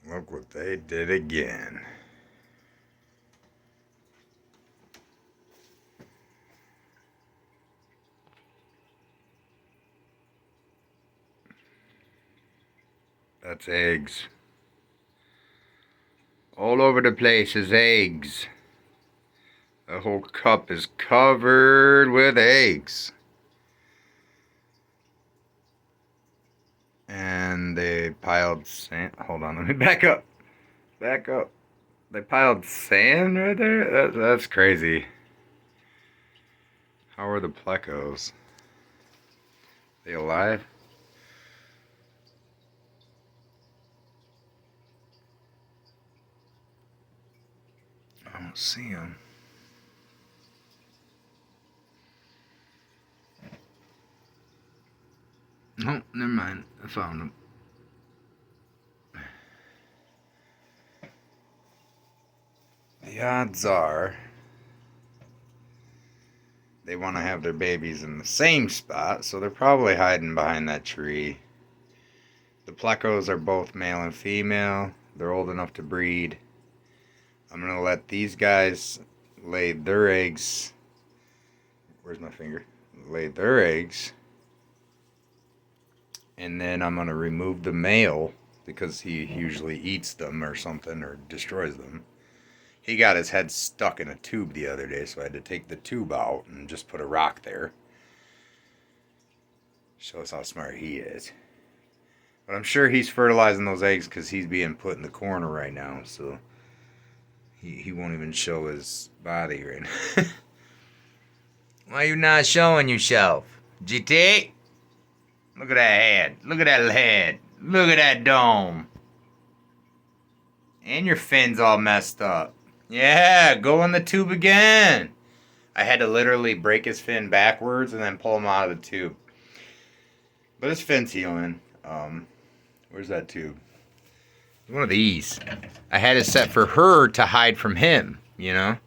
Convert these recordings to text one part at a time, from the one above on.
Look what they did again. That's eggs. All over the place is eggs. The whole cup is covered with eggs. And they piled sand. Hold on, let me back up. Back up. They piled sand right there? That's crazy. How are the plecos? They alive? I don't see them. No, never mind. I found them. The odds are they want to have their babies in the same spot, so they're probably hiding behind that tree. The plecos are both male and female. They're old enough to breed. I'm going to let these guys lay their eggs. Where's my finger? Lay their eggs. And then I'm going to remove the male because he usually eats them or something or destroys them. He got his head stuck in a tube the other day, so I had to take the tube out and just put a rock there. Shows how smart he is. But I'm sure he's fertilizing those eggs because he's being put in the corner right now, so he won't even show his body right now. Why you not showing yourself? GT? Look at that head. Look at that head. Look at that dome. And your fin's all messed up. Yeah, go in the tube again. I had to literally break his fin backwards and then pull him out of the tube. But his fin's healing. Where's that tube? One of these. I had it set for her to hide from him, you know?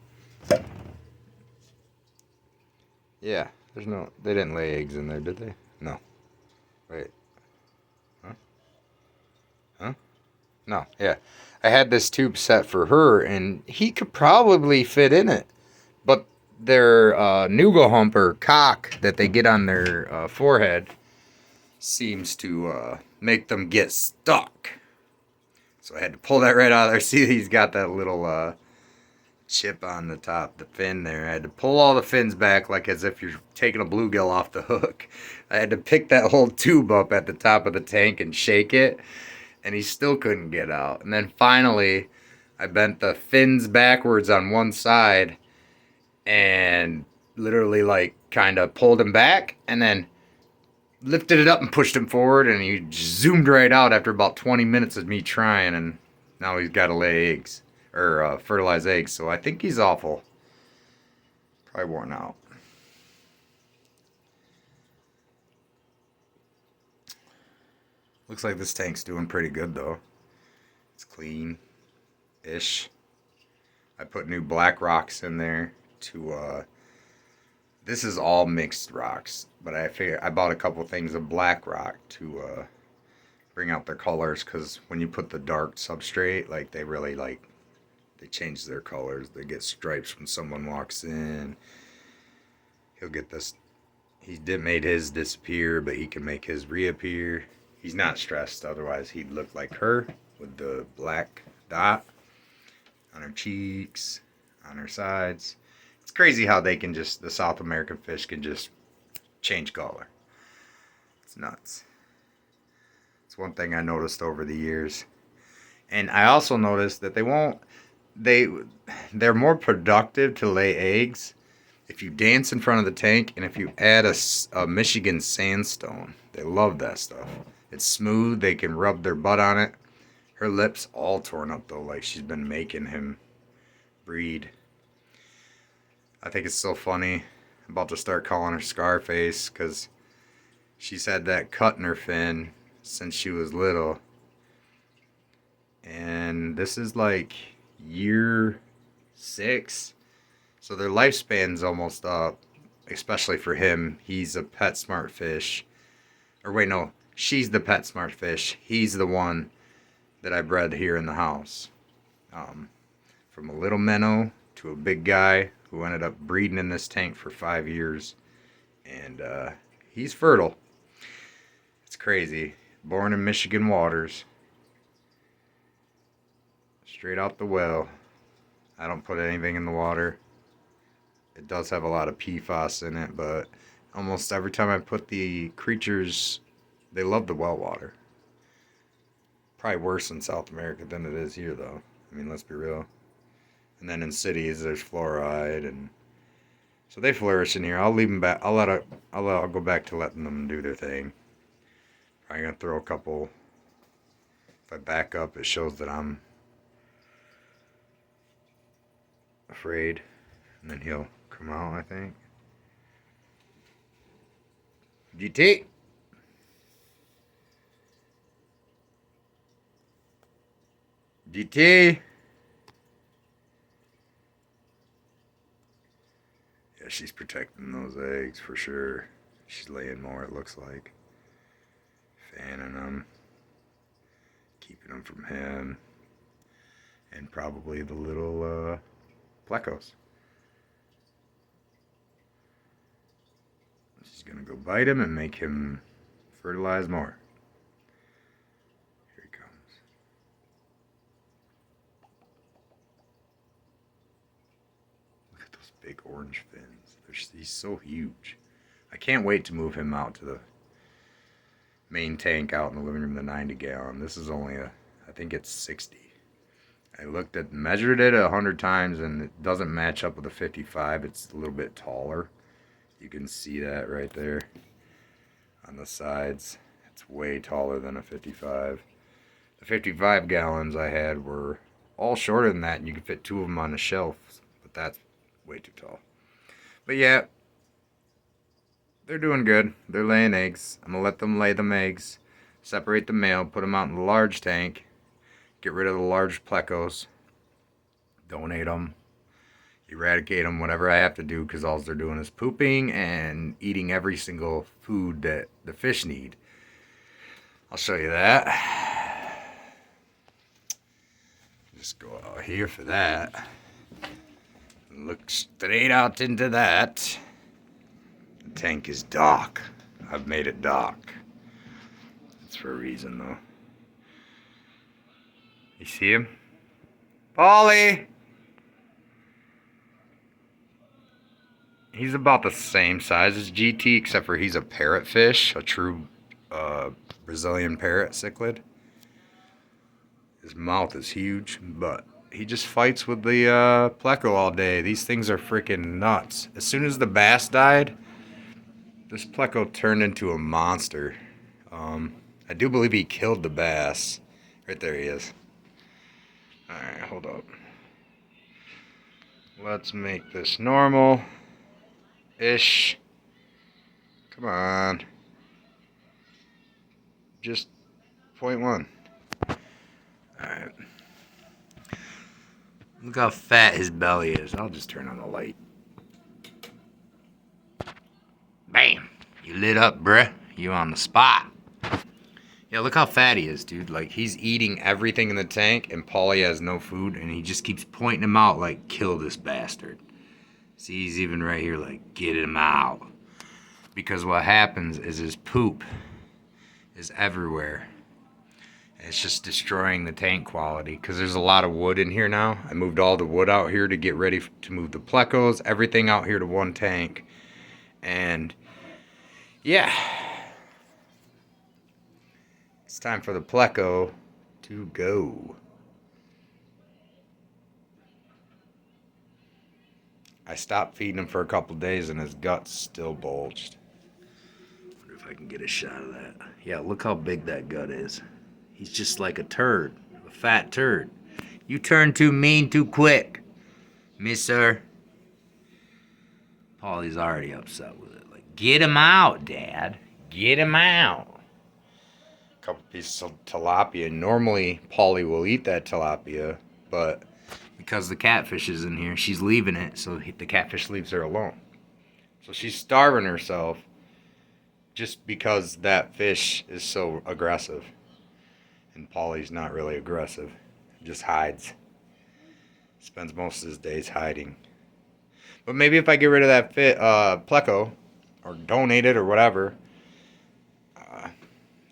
Yeah, there's no... They didn't lay eggs in there, did they? No. Wait. Huh? Huh? No, yeah. I had this tube set for her, and he could probably fit in it. But their nougat hump or cock that they get on their forehead seems to make them get stuck. So I had to pull that right out of there. See, he's got that little chip on the top, the fin there. I had to pull all the fins back like as if you're taking a bluegill off the hook. I had to pick that whole tube up at the top of the tank and shake it, and he still couldn't get out. And then finally, I bent the fins backwards on one side and literally like kind of pulled him back and then lifted it up and pushed him forward, and he zoomed right out after about 20 minutes of me trying, and now he's got to lay eggs, or fertilize eggs, so I think he's awful. Probably worn out. Looks like this tank's doing pretty good, though. It's clean-ish. I put new black rocks in there to, this is all mixed rocks, but I figured I bought a couple things of black rock to bring out their colors, because when you put the dark substrate, like they really like, they change their colors. They get stripes when someone walks in. He'll get this. He did made his disappear, but he can make his reappear. He's not stressed, otherwise he'd look like her with the black dot on her cheeks, on her sides. It's crazy how they can just, the South American fish can just change color. It's nuts. It's one thing I noticed over the years. And I also noticed that they're more productive to lay eggs if you dance in front of the tank and if you add a Michigan sandstone. They love that stuff. It's smooth. They can rub their butt on it. Her lips all torn up though, like she's been making him breed. I think it's so funny. I'm about to start calling her Scarface because she's had that cut in her fin since she was little. And this is like year 6. So their lifespan's almost up, especially for him. He's a pet smart fish. Or wait, no, she's the pet smart fish. He's the one that I bred here in the house. From a little minnow to a big guy who ended up breeding in this tank for 5 years. And he's fertile. It's crazy. Born in Michigan waters. Straight out the well. I don't put anything in the water. It does have a lot of PFAS in it, but almost every time I put the creatures, they love the well water. Probably worse in South America than it is here, though. I mean, let's be real. And then in cities, there's fluoride, and so they flourish in here. I'll leave them back. I'll go back to letting them do their thing. Probably gonna throw a couple. If I back up, it shows that I'm afraid, and then he'll come out, I think. GT. GT. Yeah, she's protecting those eggs for sure. She's laying more, it looks like. Fanning them. Keeping them from him. And probably the little plecos. She's gonna go bite him and make him fertilize more. Here he comes. Look at those big orange fins. He's so huge. I can't wait to move him out to the main tank out in the living room, the 90-gallon. This is only I think it's 60. I measured it 100 times, and it doesn't match up with a 55. It's a little bit taller. You can see that right there on the sides. It's way taller than a 55. The 55 gallons I had were all shorter than that, and you could fit 2 of them on a shelf, but that's way too tall. But yeah, they're doing good. They're laying eggs. I'm going to let them lay them eggs, separate the male, put them out in the large tank, get rid of the large plecos, donate them, eradicate them, whatever I have to do, because all they're doing is pooping and eating every single food that the fish need. I'll show you that. Just go out here for that. Look straight out into that. The tank is dark. I've made it dark. That's for a reason, though. You see him? Polly! He's about the same size as GT, except for he's a parrotfish, a true Brazilian parrot cichlid. His mouth is huge, but he just fights with the pleco all day. These things are freaking nuts. As soon as the bass died, this pleco turned into a monster. I do believe he killed the bass. Right there he is. Alright, hold up. Let's make this normal-ish. Come on. Just 0.1. Alright. Look how fat his belly is. I'll just turn on the light. Bam! You lit up, bruh. You on the spot. Yeah, look how fat he is, dude. Like, he's eating everything in the tank, and Paulie has no food, and he just keeps pointing him out like, kill this bastard. See, he's even right here like, get him out. Because what happens is his poop is everywhere. And it's just destroying the tank quality, because there's a lot of wood in here now. I moved all the wood out here to get ready to move the plecos, everything out here to one tank. And, yeah. It's time for the pleco to go. I stopped feeding him for a couple days and his guts still bulged. Wonder if I can get a shot of that. Yeah, look how big that gut is. He's just like a turd, a fat turd. You turn too mean too quick, mister. Paulie's already upset with it. Like, get him out, Dad. Get him out. Couple pieces of tilapia. Normally Paulie will eat that tilapia, but because the catfish is in here, she's leaving it, so the catfish leaves her alone. So she's starving herself just because that fish is so aggressive. And Paulie's not really aggressive. Just hides. Spends most of his days hiding. But maybe if I get rid of that Pleco, or donate it or whatever,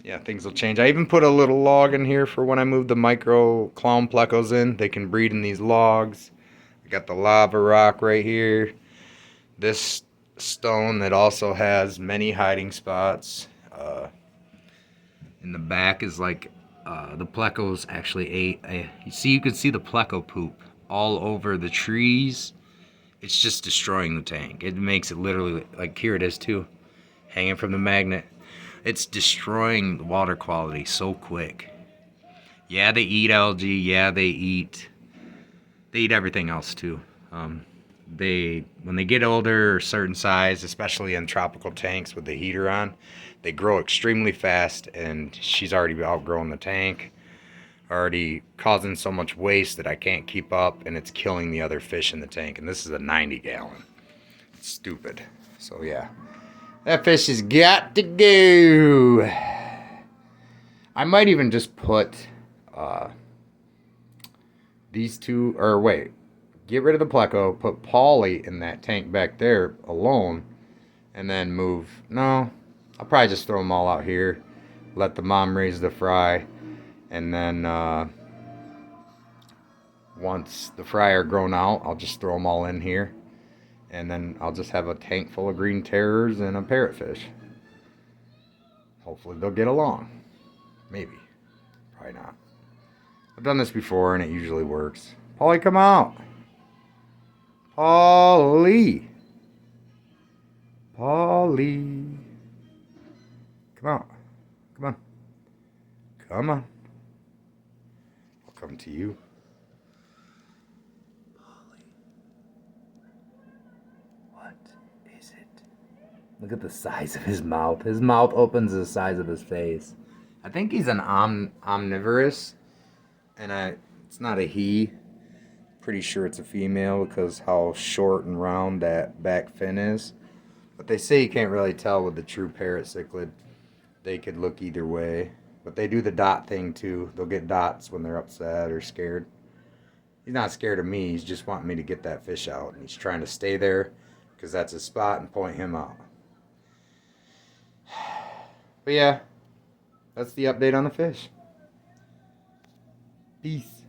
yeah, things will change. I even put a little log in here for when I move the micro clown Plecos in. They can breed in these logs. I got the lava rock right here. This stone that also has many hiding spots. In the back is like the Plecos actually ate. You can see the Pleco poop all over the trees. It's just destroying the tank. It makes it literally, like here it is too, hanging from the magnet. It's destroying the water quality so quick. Yeah, they eat algae. Yeah, they eat everything else too. When they get older, or a certain size, especially in tropical tanks with the heater on, they grow extremely fast, and she's already outgrown the tank, already causing so much waste that I can't keep up, and it's killing the other fish in the tank. And this is a 90-gallon. It's stupid. So yeah, that fish has got to go. I might even just put these two, or wait, get rid of the Pleco, put Paulie in that tank back there alone, and then move. No, I'll probably just throw them all out here, let the mom raise the fry, and then once the fry are grown out, I'll just throw them all in here, and then I'll just have a tank full of green terrors and a parrotfish. Hopefully they'll get along. Maybe. Probably not. I've done this before and it usually works. Paulie, come out. Paulie. Paulie. Come out. Come on. Come on. I'll come to you. Paulie. What is it? Look at the size of his mouth. His mouth opens the size of his face. I think he's an omnivorous. And it's not a he. Pretty sure it's a female because how short and round that back fin is. But they say you can't really tell with the true parrot cichlid. They could look either way. But they do the dot thing too. They'll get dots when they're upset or scared. He's not scared of me. He's just wanting me to get that fish out. And he's trying to stay there because that's his spot and point him out. But yeah, that's the update on the fish. Peace.